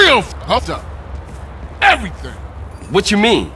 real fucked up. Everything. What you mean?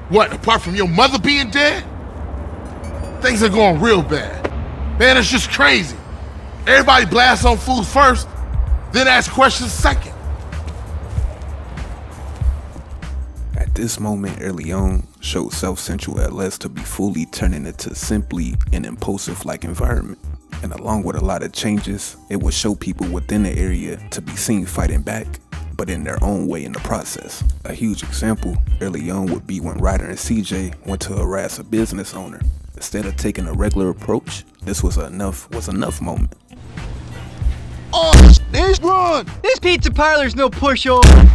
What, apart from your mother being dead? Things are going real bad. Man, it's just crazy. Everybody blasts on fools first, then ask questions second. At this moment early on, showed South Central LS to be fully turning into simply an impulsive-like environment. And along with a lot of changes, it would show people within the area to be seen fighting back, but in their own way in the process. A huge example early on would be when Ryder and CJ went to harass a business owner. Instead of taking a regular approach, this was enough moment. Oh, this run! This pizza parlor's no pushover.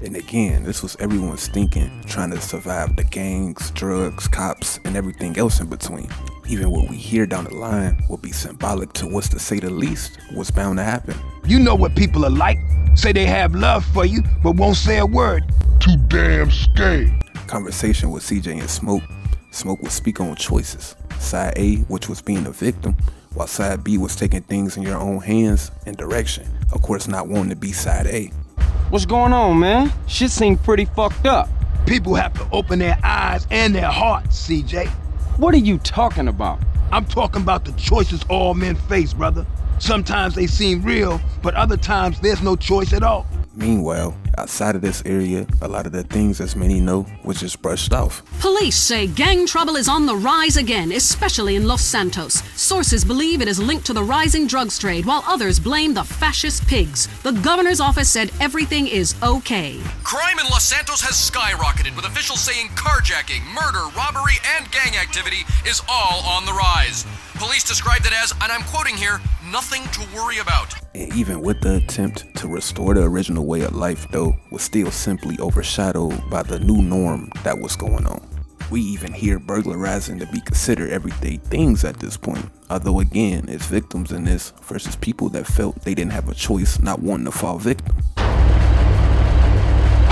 And again, this was everyone's thinking, trying to survive the gangs, drugs, cops, and everything else in between. Even what we hear down the line will be symbolic to what's, to say the least, what's bound to happen. You know what people are like. Say they have love for you, but won't say a word. Too damn scared. Conversation with CJ and Smoke. Smoke would speak on choices. Side A, which was being a victim, while side B was taking things in your own hands and direction. Of course, not wanting to be side A. What's going on, man? Shit seemed pretty fucked up. People have to open their eyes and their hearts, CJ. What are you talking about? I'm talking about the choices all men face, brother. Sometimes they seem real, but other times there's no choice at all. Meanwhile, outside of this area, a lot of the things, as many know, was just brushed off. Police say gang trouble is on the rise again, especially in Los Santos. Sources believe it is linked to the rising drugs trade, while others blame the fascist pigs. The governor's office said everything is okay. Crime in Los Santos has skyrocketed, with officials saying carjacking, murder, robbery, and gang activity is all on the rise. Police described it as, and I'm quoting here, nothing to worry about. And even with the attempt to restore the original way of life, though, was still simply overshadowed by the new norm that was going on. We even hear burglarizing to be considered everyday things at this point, although again, it's victims in this versus people that felt they didn't have a choice, not wanting to fall victim.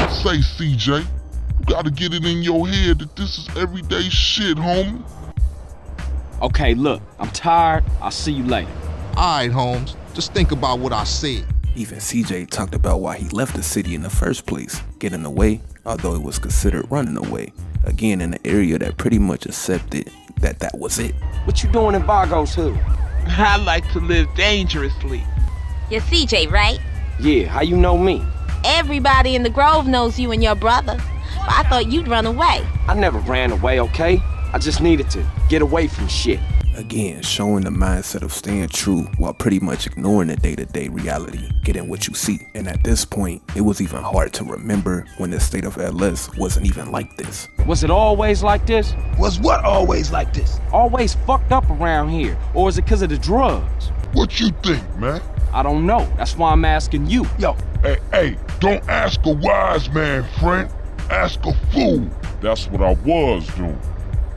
Say, CJ, you gotta get it in your head that this is everyday shit, homie. Okay, look, I'm tired. I'll see you later. Alright, Holmes, just think about what I said. Even CJ talked about why he left the city in the first place, getting away, although it was considered running away. Again, in an area that pretty much accepted that was it. What you doing in Vargo's Hood? I like to live dangerously. You're CJ, right? Yeah, how you know me? Everybody in the Grove knows you and your brother. But I thought you'd run away. I never ran away, okay? I just needed to get away from shit. Again, showing the mindset of staying true while pretty much ignoring the day-to-day reality, getting what you see. And at this point, it was even hard to remember when the state of LS wasn't even like this. Was it always like this? Was what always like this? Always fucked up around here? Or is it because of the drugs? What you think, man? I don't know. That's why I'm asking you. Yo, Hey, don't ask a wise man, friend. Ask a fool. That's what I was doing.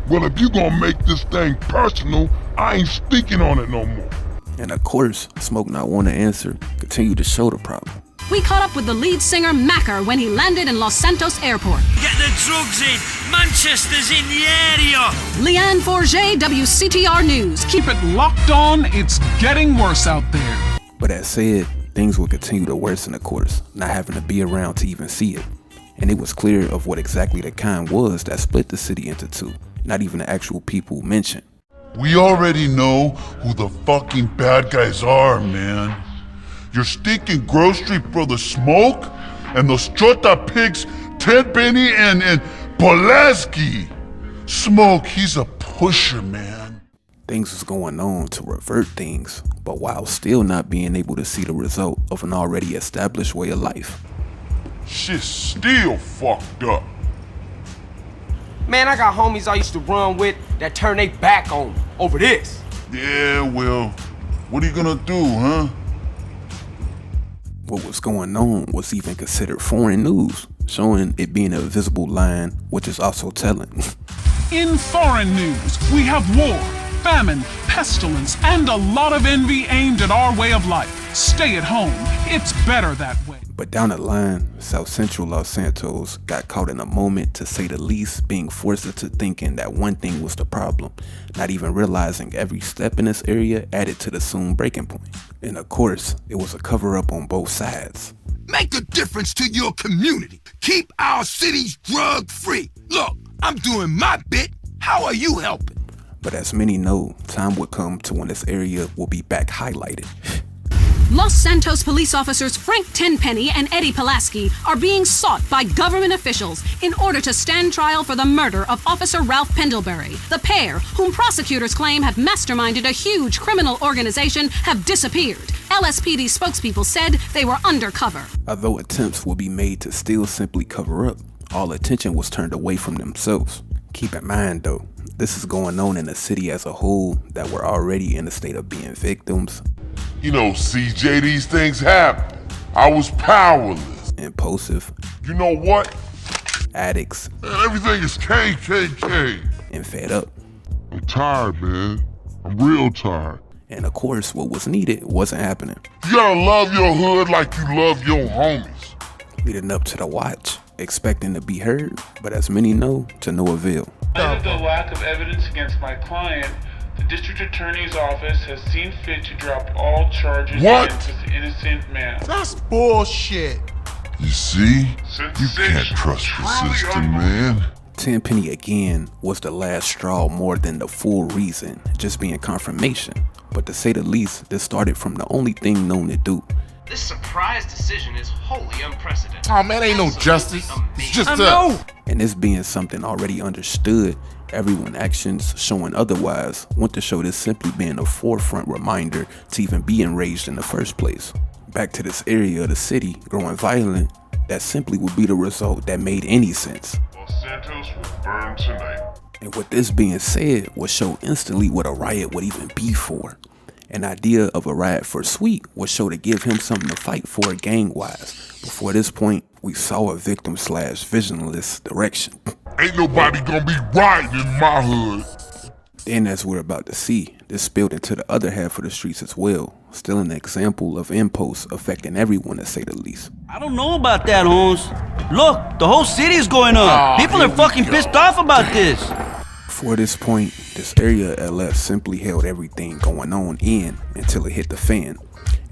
Well, if you gonna make this thing personal, I ain't speaking on it no more. And of course, Smoke not want to answer, continued to show the problem. We caught up with the lead singer Macker when he landed in Los Santos Airport. Get the drugs in. Manchester's in the area. Leanne Forget, WCTR News. Keep it locked on. It's getting worse out there. But as said, things will continue to worsen, of course, not having to be around to even see it. And it was clear of what exactly the kind was that split the city into two. Not even the actual people mentioned. We already know who the fucking bad guys are, man. Your stinking grocery brother Smoke and those Chota pigs, Ted Benny and Pulaski. Smoke, he's a pusher, man. Things was going on to revert things, but while still not being able to see the result of an already established way of life. Shit's still fucked up. Man, I got homies I used to run with that turn their back on me over this. Yeah, well, what are you gonna do, huh? What was going on was even considered foreign news, showing it being a visible line, which is also telling. In foreign news, we have war, famine, pestilence, and a lot of envy aimed at our way of life. Stay at home. It's better that way. But down the line, South Central Los Santos got caught in a moment, to say the least, being forced into thinking that one thing was the problem, not even realizing every step in this area added to the soon breaking point. And of course, it was a cover-up on both sides. Make a difference to your community. Keep our cities drug-free. Look, I'm doing my bit. How are you helping? But as many know, time would come to when this area will be back highlighted. Los Santos police officers Frank Tenpenny and Eddie Pulaski are being sought by government officials in order to stand trial for the murder of Officer Ralph Pendlebury. The pair, whom prosecutors claim have masterminded a huge criminal organization, have disappeared. LSPD spokespeople said they were undercover. Although attempts will be made to still simply cover up, all attention was turned away from themselves. Keep in mind though, this is going on in the city as a whole that were already in a state of being victims. You know, CJ, these things happen. I was powerless. Impulsive. You know what? Addicts. Man, everything is KKK. And fed up. I'm tired, man. I'm real tired. And of course, what was needed wasn't happening. You gotta love your hood like you love your homies. Leading up to the watch, expecting to be heard, but as many know, to no avail. Due to the lack of evidence against my client, the district attorney's office has seen fit to drop all charges against this innocent man. That's bullshit. You see? You can't trust the system, man. Tenpenny again was the last straw more than the full reason, just being confirmation. But to say the least, this started from the only thing known to do. This surprise decision is wholly unprecedented. Oh man, ain't no justice. It's just us. And this being something already understood, everyone's actions showing otherwise went to show this simply being a forefront reminder to even be enraged in the first place. Back to this area of the city growing violent, that simply would be the result that made any sense. Los Santos will burn tonight. And with this being said, would show instantly what a riot would even be for. An idea of a riot for Sweet would show to give him something to fight for gang-wise. Before this point, we saw a victim/visionless direction. Ain't nobody gonna be rioting in my hood. Then as we're about to see, this spilled into the other half of the streets as well. Still an example of impulse affecting everyone to say the least. I don't know about that, Holmes. Look, the whole city is going up. People are fucking pissed off about this. Before this point, this area of LS simply held everything going on in until it hit the fan.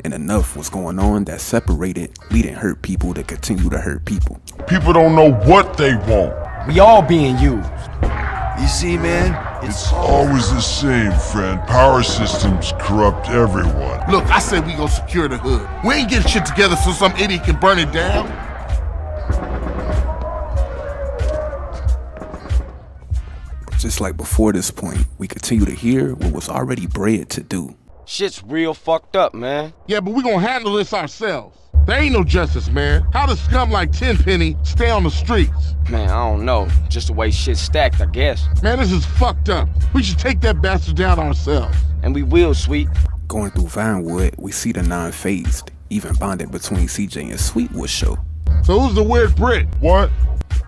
And enough was going on that separated, leading hurt people to continue to hurt people. People don't know what they want. We all being used. You see, man? It's always the same, friend. Power systems corrupt everyone. Look, I said we gonna secure the hood. We ain't getting shit together so some idiot can burn it down. Just like before this point, we continue to hear what was already bred to do. Shit's real fucked up, man. Yeah, but we gonna handle this ourselves. There ain't no justice, man. How does scum like Tenpenny stay on the streets? Man, I don't know. Just the way shit's stacked, I guess. Man, this is fucked up. We should take that bastard down ourselves. And we will, Sweet. Going through Vinewood, we see the non-phased, even bonded between CJ and Sweet would show. So who's the weird Brit? What?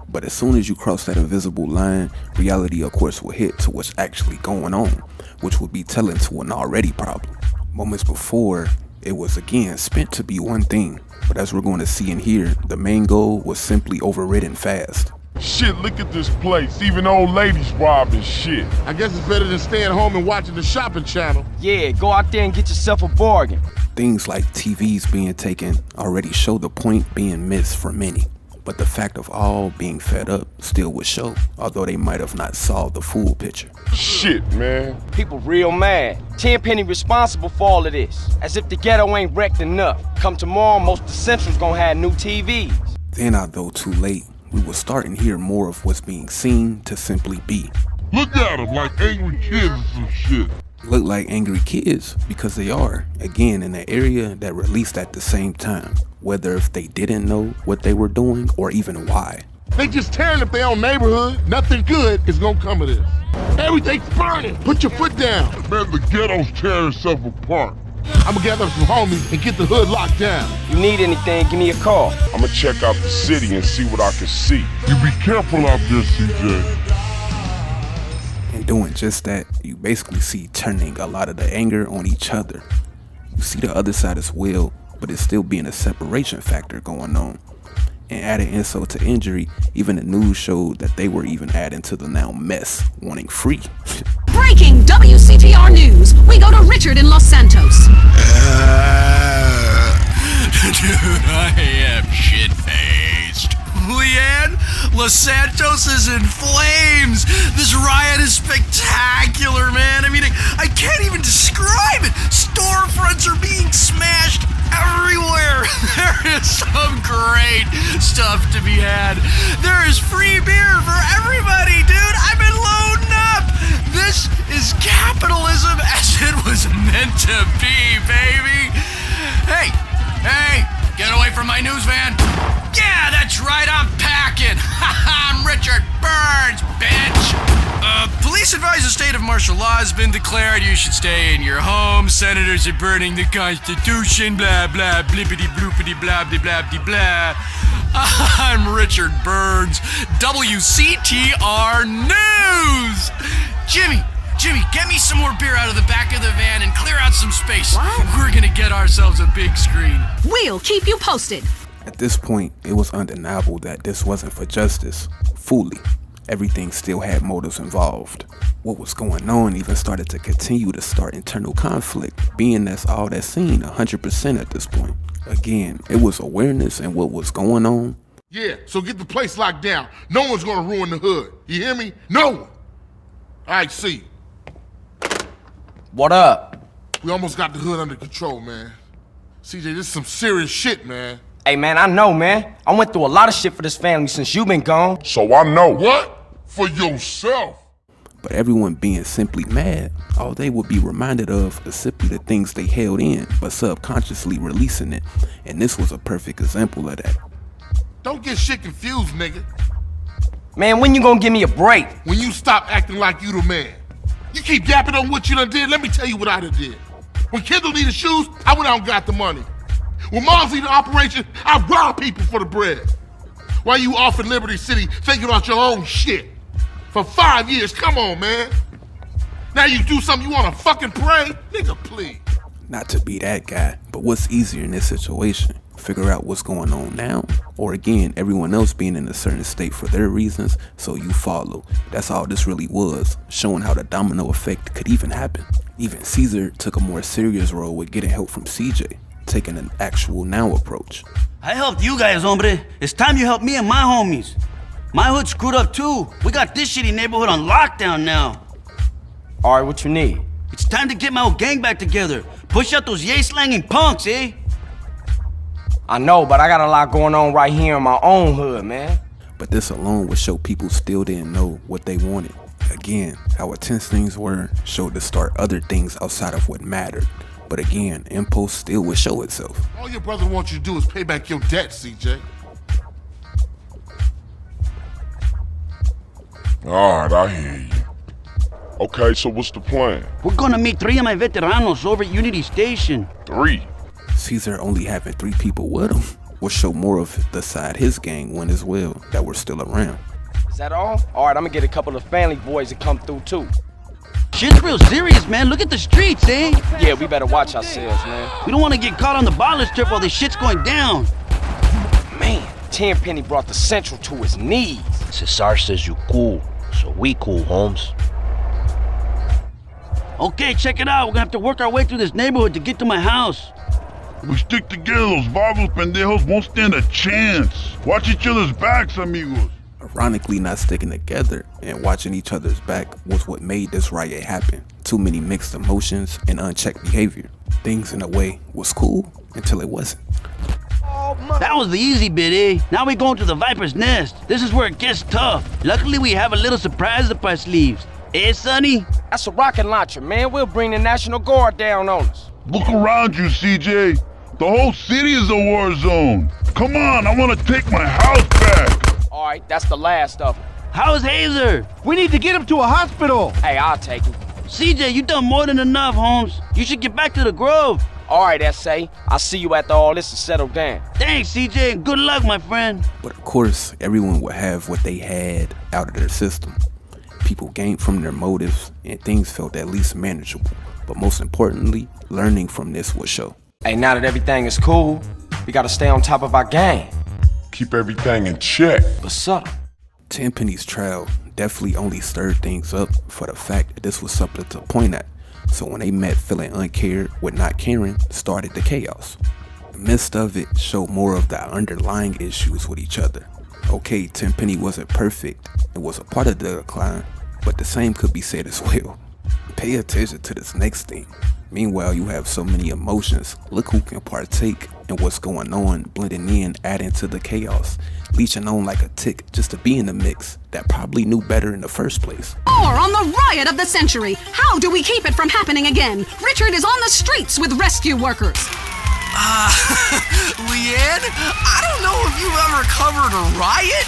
But as soon as you cross that invisible line, reality of course will hit to what's actually going on, which would be telling to an already problem. Moments before, it was again spent to be one thing, but as we're going to see and hear, the main goal was simply overridden fast. Shit, look at this place. Even old ladies robbing shit. I guess it's better than staying home and watching the shopping channel. Yeah, go out there and get yourself a bargain. Things like TVs being taken already show the point being missed for many. But the fact of all being fed up still would show, although they might have not solved the full picture. Shit, man. People real mad. Tenpenny responsible for all of this. As if the ghetto ain't wrecked enough. Come tomorrow, most of the Central's gonna have new TVs. Then, although too late, we will start and hear more of what's being seen to simply be. Look at them like angry kids or some shit. Look like angry kids because they are, again, in an area that released at the same time, whether if they didn't know what they were doing or even why. They just tearing up their own neighborhood. Nothing good is gonna come of this. Everything's burning. Put your foot down. Man, the ghetto's tearing itself apart. I'm gonna gather some homies and get the hood locked down. You need anything, give me a call. I'm gonna check out the city and see what I can see. You be careful out there, CJ. And doing just that, you basically see turning a lot of the anger on each other. You see the other side as well, but it's still being a separation factor going on. And added insult to injury, even the news showed that they were even adding to the now mess, wanting free. Breaking WCTR news. We go to Richard in Los Santos. Dude, I am shit-faced. Leanne, Los Santos is in flames. This riot is spectacular, man. I mean, I can't even describe it. Storefronts are being smashed everywhere. There is some great stuff to be had. There is free beer for everybody, dude. I've been loading up. This is capitalism as it was meant to be, baby. Hey, get away from my news van. Yeah, that's right, I'm packing. I'm Richard Burns, bitch. Police advise a state of martial law has been declared. You should stay in your home. Senators are burning the Constitution. Blah, blah, blippity, bloopity, blah, blah, blah, blah, blah. I'm Richard Burns, WCTR News. Jimmy, get me some more beer out of the back of the van and clear out some space. What? We're gonna get ourselves a big screen. We'll keep you posted. At this point, it was undeniable that this wasn't for justice. Fully. Everything still had motives involved. What was going on even started to continue to start internal conflict, being that's all that's seen 100% at this point. Again, it was awareness and what was going on. Yeah, so get the place locked down. No one's gonna ruin the hood. You hear me? No one. All right, see you. What up? We almost got the hood under control, man. CJ, this is some serious shit, man. Hey, man, I know, man. I went through a lot of shit for this family since you been gone. So I know. What? For yourself. But everyone being simply mad, all they would be reminded of is simply the things they held in, but subconsciously releasing it. And this was a perfect example of that. Don't get shit confused, nigga. Man, when you gonna give me a break? When you stop acting like you the man. You keep yapping on what you done did, let me tell you what I done did. When Kendall needed shoes, I went out and got the money. When Mom's needed operation, I robbed people for the bread. While you off in Liberty City thinking about your own shit. For 5 years, come on, man. Now you do something you wanna fucking pray? Nigga, please. Not to be that guy, but what's easier in this situation? Figure out what's going on now, or again, everyone else being in a certain state for their reasons, so you follow. That's all this really was, showing how the domino effect could even happen. Even Caesar took a more serious role with getting help from CJ, taking an actual now approach. I helped you guys, hombre. It's time you help me and my homies. My hood screwed up too. We got this shitty neighborhood on lockdown now. All right, what you need? It's time to get my old gang back together. Push out those yay-slanging punks, eh? I know, but I got a lot going on right here in my own hood, man. But this alone would show people still didn't know what they wanted. Again, how intense things were showed to start other things outside of what mattered. But again, impulse still would show itself. All your brother wants you to do is pay back your debt, CJ. Alright, I hear you. Okay, so what's the plan? We're gonna meet 3 of my veteranos over at Unity Station. 3? Caesar only having 3 people with him will show more of the side his gang went as well that were still around. Is that all? All right, I'm gonna get a couple of family boys to come through too. Shit's real serious, man. Look at the streets, eh? Yeah, we better watch ourselves, man. We don't want to get caught on the bottle strip while this shit's going down. Man, Tenpenny brought the Central to his knees. Cesar says you cool, so we cool, Holmes. Okay, check it out. We're gonna have to work our way through this neighborhood to get to my house. We stick together, those vagos pendejos won't stand a chance. Watch each other's backs, amigos. Ironically, not sticking together and watching each other's back was what made this riot happen. Too many mixed emotions and unchecked behavior. Things in a way was cool until it wasn't. That was the easy bit, eh? Now we're going to the Viper's Nest. This is where it gets tough. Luckily, we have a little surprise up our sleeves. Eh, Sonny? That's a rocket launcher, man. We'll bring the National Guard down on us. Look around you, CJ. The whole city is a war zone. Come on, I want to take my house back. All right, that's the last of them. How's Hazer? We need to get him to a hospital. Hey, I'll take him. CJ, you done more than enough, Holmes. You should get back to the Grove. All right, S.A. I'll see you after all this is settled down. Thanks, CJ, and good luck, my friend. But of course, everyone would have what they had out of their system. People gained from their motives, and things felt at least manageable. But most importantly, learning from this would show. Hey, now that everything is cool, we gotta stay on top of our game. Keep everything in check. But subtle. Tenpenny's trial definitely only stirred things up for the fact that this was something to point at. So when they met feeling uncared with not caring, started the chaos. The midst of it showed more of the underlying issues with each other. Okay, Tenpenny wasn't perfect, it was a part of the decline, but the same could be said as well. Pay attention to this next thing. Meanwhile, you have so many emotions. Look who can partake in what's going on, blending in, adding to the chaos, leeching on like a tick just to be in the mix that probably knew better in the first place. More on the riot of the century. How do we keep it from happening again? Richard is on the streets with rescue workers. Leanne, I don't know if you've ever covered a riot,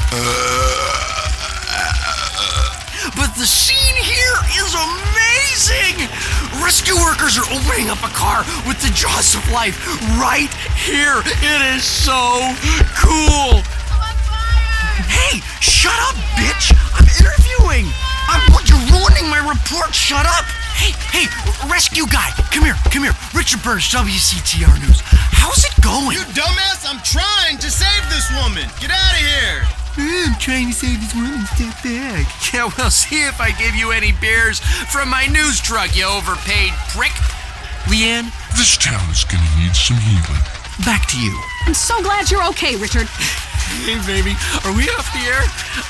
but the scene here is amazing! Rescue workers are opening up a car with the jaws of life right here. It is so cool. Hey, shut up, bitch! I'm interviewing. You're ruining my report. Shut up. Hey, rescue guy, come here. Richard Burns, WCTR News. How's it going? You dumbass, I'm trying to save this woman. Get out of here. I'm trying to save this woman. Step back. Yeah, well, see if I give you any beers from my news truck, you overpaid prick. Leanne? This town is gonna need some healing. Back to you. I'm so glad you're okay, Richard. Hey, baby, are we off the air?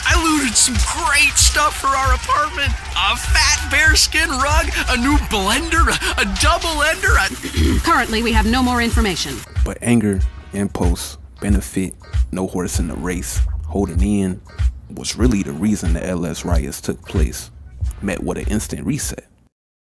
I looted some great stuff for our apartment. A fat bearskin rug, a new blender, a double ender. Currently, we have no more information. But anger, impulse, benefit, no horse in the race, holding in was really the reason the LS riots took place, met with an instant reset.